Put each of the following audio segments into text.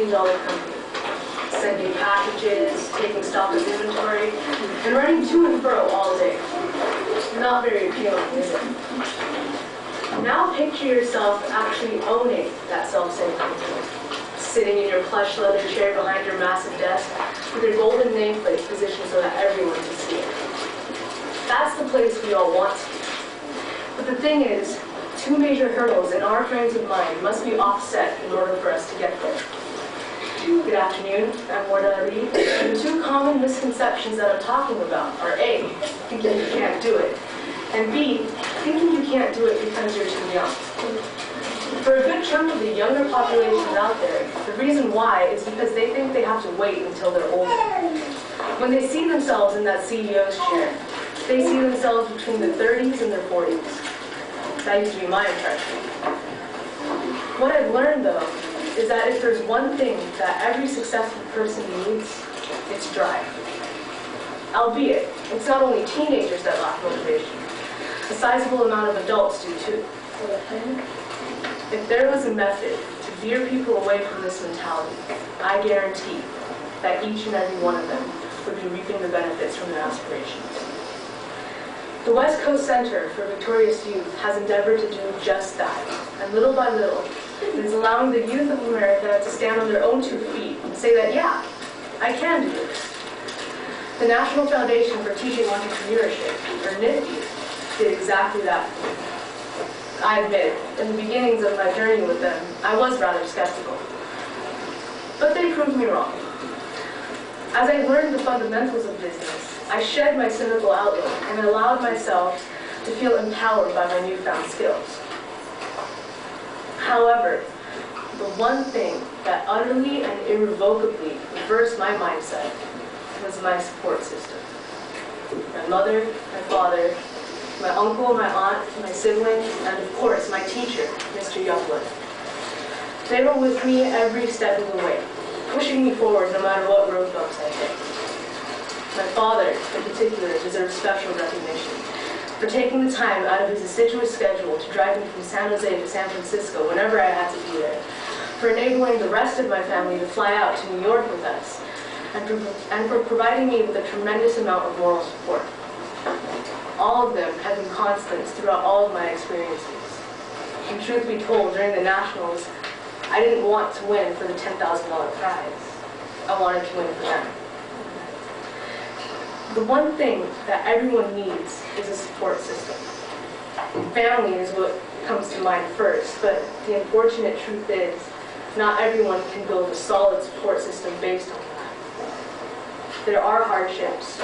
multi-million-dollar company, sending packages, taking stock of inventory, and running to and fro all day. Not very appealing, is it? Now picture yourself actually owning that self-same company, sitting in your plush leather chair behind your massive desk with your golden nameplate positioned so that everyone can see it. That's the place we all want to be. But the thing is, two major hurdles in our frames of mind must be offset in order for us to get there. Good afternoon, I'm Morda Ali, and the two common misconceptions that I'm talking about are A, thinking you can't do it, and B, thinking you can't do it because you're too young. For a good chunk of the younger populations out there, the reason why is because they think they have to wait until they're older. When they see themselves in that CEO's chair, they see themselves between their 30s and their 40s. That used to be my impression. What I've learned, though, is that if there's one thing that every successful person needs, it's drive. Albeit, it's not only teenagers that lack motivation. A sizable amount of adults do too. If there was a method to veer people away from this mentality, I guarantee that each and every one of them would be reaping the benefits from their aspirations. The West Coast Center for Victorious Youth has endeavored to do just that, and little by little, it is allowing the youth of America to stand on their own 2 feet and say that, yeah, I can do this. The National Foundation for Teaching Entrepreneurship, or NFTE, did exactly that. I admit, in the beginnings of my journey with them, I was rather skeptical. But they proved me wrong. As I learned the fundamentals of business, I shed my cynical outlook and allowed myself to feel empowered by my newfound skills. However, the one thing that utterly and irrevocably reversed my mindset was my support system. My mother, my father, my uncle, my aunt, my siblings, and of course my teacher, Mr. Youngwood. They were with me every step of the way, pushing me forward no matter what roadblocks I hit. My father, in particular, deserves special recognition for taking the time out of his assiduous schedule to drive me from San Jose to San Francisco whenever I had to be there, for enabling the rest of my family to fly out to New York with us, and for providing me with a tremendous amount of moral support. All of them have been constants throughout all of my experiences. And truth be told, during the Nationals, I didn't want to win for the $10,000 prize. I wanted to win for them. The one thing that everyone needs is a support system. Family is what comes to mind first, but the unfortunate truth is, not everyone can build a solid support system based on that. There are hardships.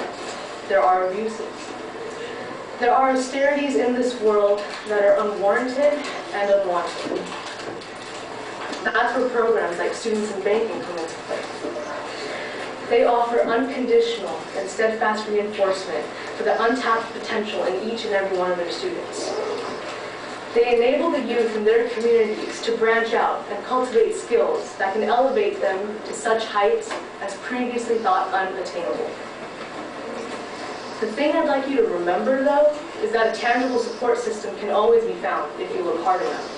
There are abuses. There are austerities in this world that are unwarranted and unwanted. That's where programs like Students in Banking come into play. They offer unconditional and steadfast reinforcement for the untapped potential in each and every one of their students. They enable the youth in their communities to branch out and cultivate skills that can elevate them to such heights as previously thought unattainable. The thing I'd like you to remember, though, is that a tangible support system can always be found if you look hard enough.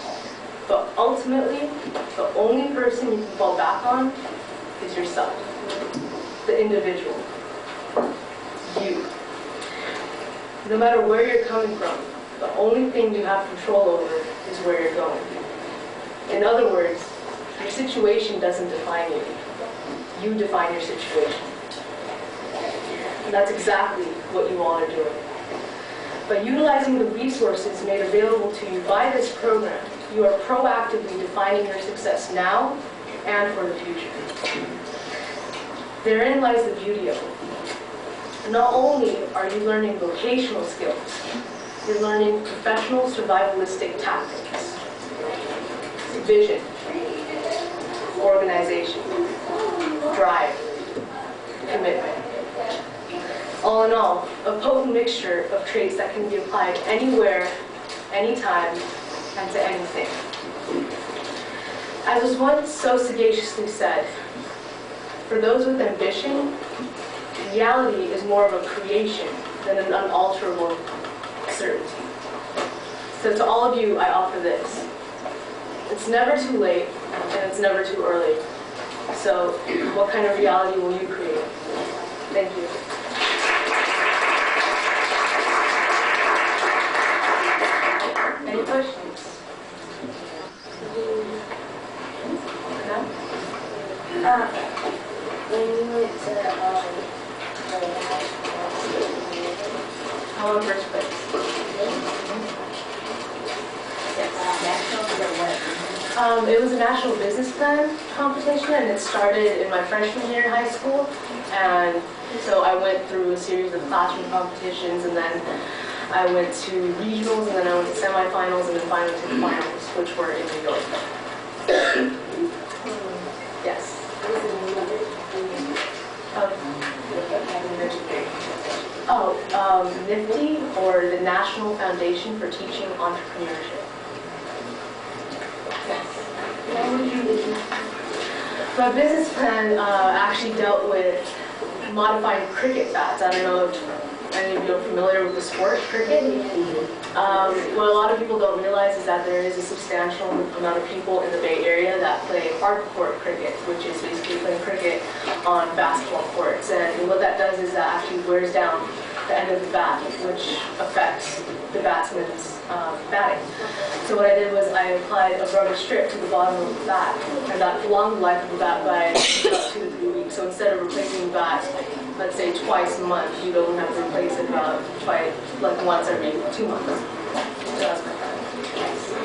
But ultimately, the only person you can fall back on is yourself, the individual, you. No matter where you're coming from, the only thing you have control over is where you're going. In other words, your situation doesn't define you. You define your situation. And that's exactly what you all are doing. By utilizing the resources made available to you by this program, you are proactively defining your success now and for the future. Therein lies the beauty of it. Not only are you learning vocational skills, you're learning professional survivalistic tactics, vision, organization, drive, commitment. All in all, a potent mixture of traits that can be applied anywhere, anytime, and to anything. As was once so sagaciously said, for those with ambition, reality is more of a creation than an unalterable certainty. So to all of you, I offer this. It's never too late, and it's never too early. So what kind of reality will you create? Thank you. Any questions? No? When you went to I won first place. It was a national business plan competition, and it started in my freshman year in high school. And so I went through a series of classroom competitions, and then I went to regionals, and then I went to semifinals, and then finally to the finals, which were in New York. Yes. NIFTY, or the National Foundation for Teaching Entrepreneurship. Yes. My business plan actually dealt with modifying cricket bats. I don't know if any of you are familiar with the sport, cricket. What a lot of people don't realize is that there is a substantial amount of people in the Bay Area that play hardcourt cricket, which is basically playing cricket on basketball courts. And what that does is that actually wears down the end of the bat, which affects the batsman's batting. So what I did was I applied a rubber strip to the bottom of the bat, and that prolonged the life of the bat by about 2 to 3 weeks. So instead of replacing the bat, let's say twice a month, you don't have to replace it about once every 2 months. So that's my plan.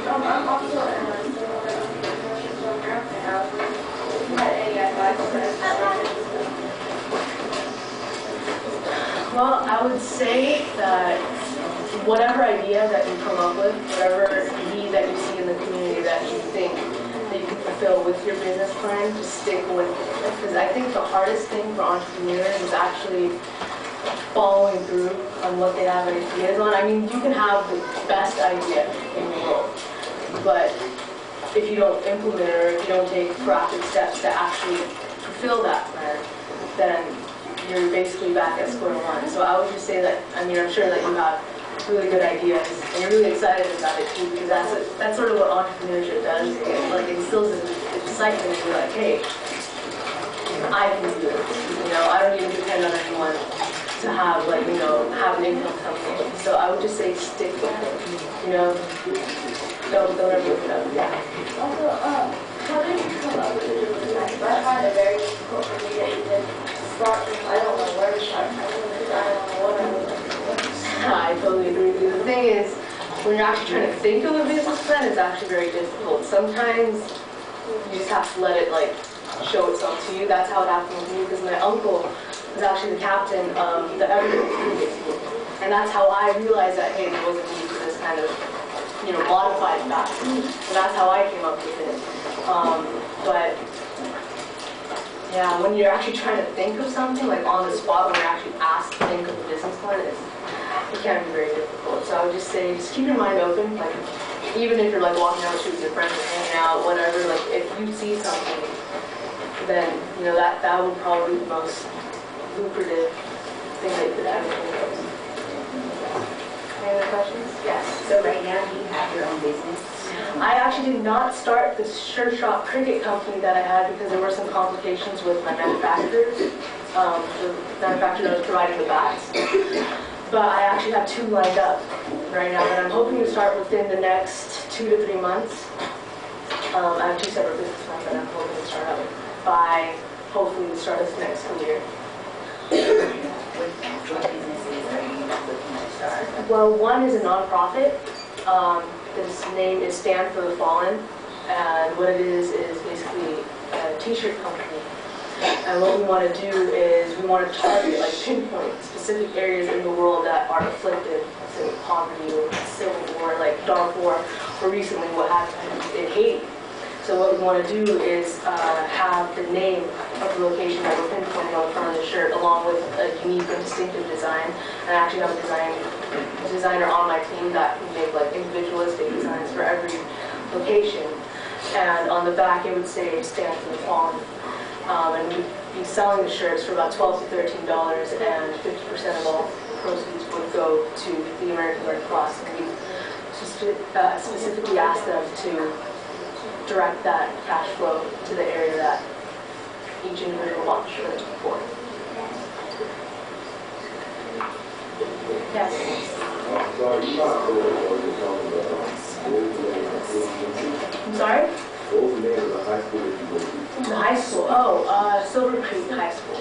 I'm also any advice for Well, I would say that whatever idea that you come up with, whatever need that you see in the community that you think that you can fulfill with your business plan, just stick with it. Because I think the hardest thing for entrepreneurs is actually following through on what they have ideas on. I mean, you can have the best idea in the world, but if you don't implement it, or if you don't take proactive steps to actually fulfill that plan, then you're basically back at square one. So I would just say that, I mean, I'm sure that you have really good ideas, and you're really excited about it too, because that's sort of what entrepreneurship does. It instills an excitement, and you're like, hey, I can do this. I don't need to depend on anyone to have, have an income coming in. So I would just say stick with it. Don't ever look it up. Yeah. Also, how did you come up with the business plan? I find it very difficult for me to even start. I don't know where to start. I don't know what I'm doing. I totally agree with you. The thing is, when you're actually trying to think of a business plan, it's actually very difficult. Sometimes you just have to let it show itself to you. That's how it happened with me, because my uncle was actually the captain of the Everett cricket team, and that's how I realized that hey, there was a need for this kind of modified bat, and that's how I came up with it. But yeah, when you're actually trying to think of something on the spot, when you're actually asked to think of a business plan, it can be very difficult. So I would just say, just keep your mind open. Even if you're walking down the street with your friends or hanging out, whatever. If you see something, then that would probably be the most lucrative thing that you could ever think of. Any other questions? Yes. So right now, do you have your own business? I actually did not start the Shirt Shop cricket company that I had because there were some complications with my manufacturer, the manufacturer that was providing the bats. But I actually have 2 lined up right now that I'm hoping to start within the next 2 to 3 months. I have 2 separate business plans that I'm hoping to start up by hopefully the start of the next school year. What businesses are you looking to start? Well, one is a nonprofit. Its name is Stand for the Fallen, and what it is basically a t-shirt company. And what we want to do is we want to target, pinpoint specific areas in the world that are afflicted, let's say with poverty or civil war, like Darfur, or recently what happened in Haiti. So what we want to do is have the name of the location that we're pinpointing on the front of the shirt, along with a unique and distinctive design. And I actually have a designer on my team that can make individualistic designs for every location. And on the back, it would say "Stand for the Fallen." And we'd be selling the shirts for about $12 to $13, and 50% of all proceeds would go to the American Red Cross. And we specifically asked them to direct that cash flow to the area that each individual bunch for. Yes. I'm sorry? What was the name of the high school that you went to? The high school. Oh, Silver Creek High School.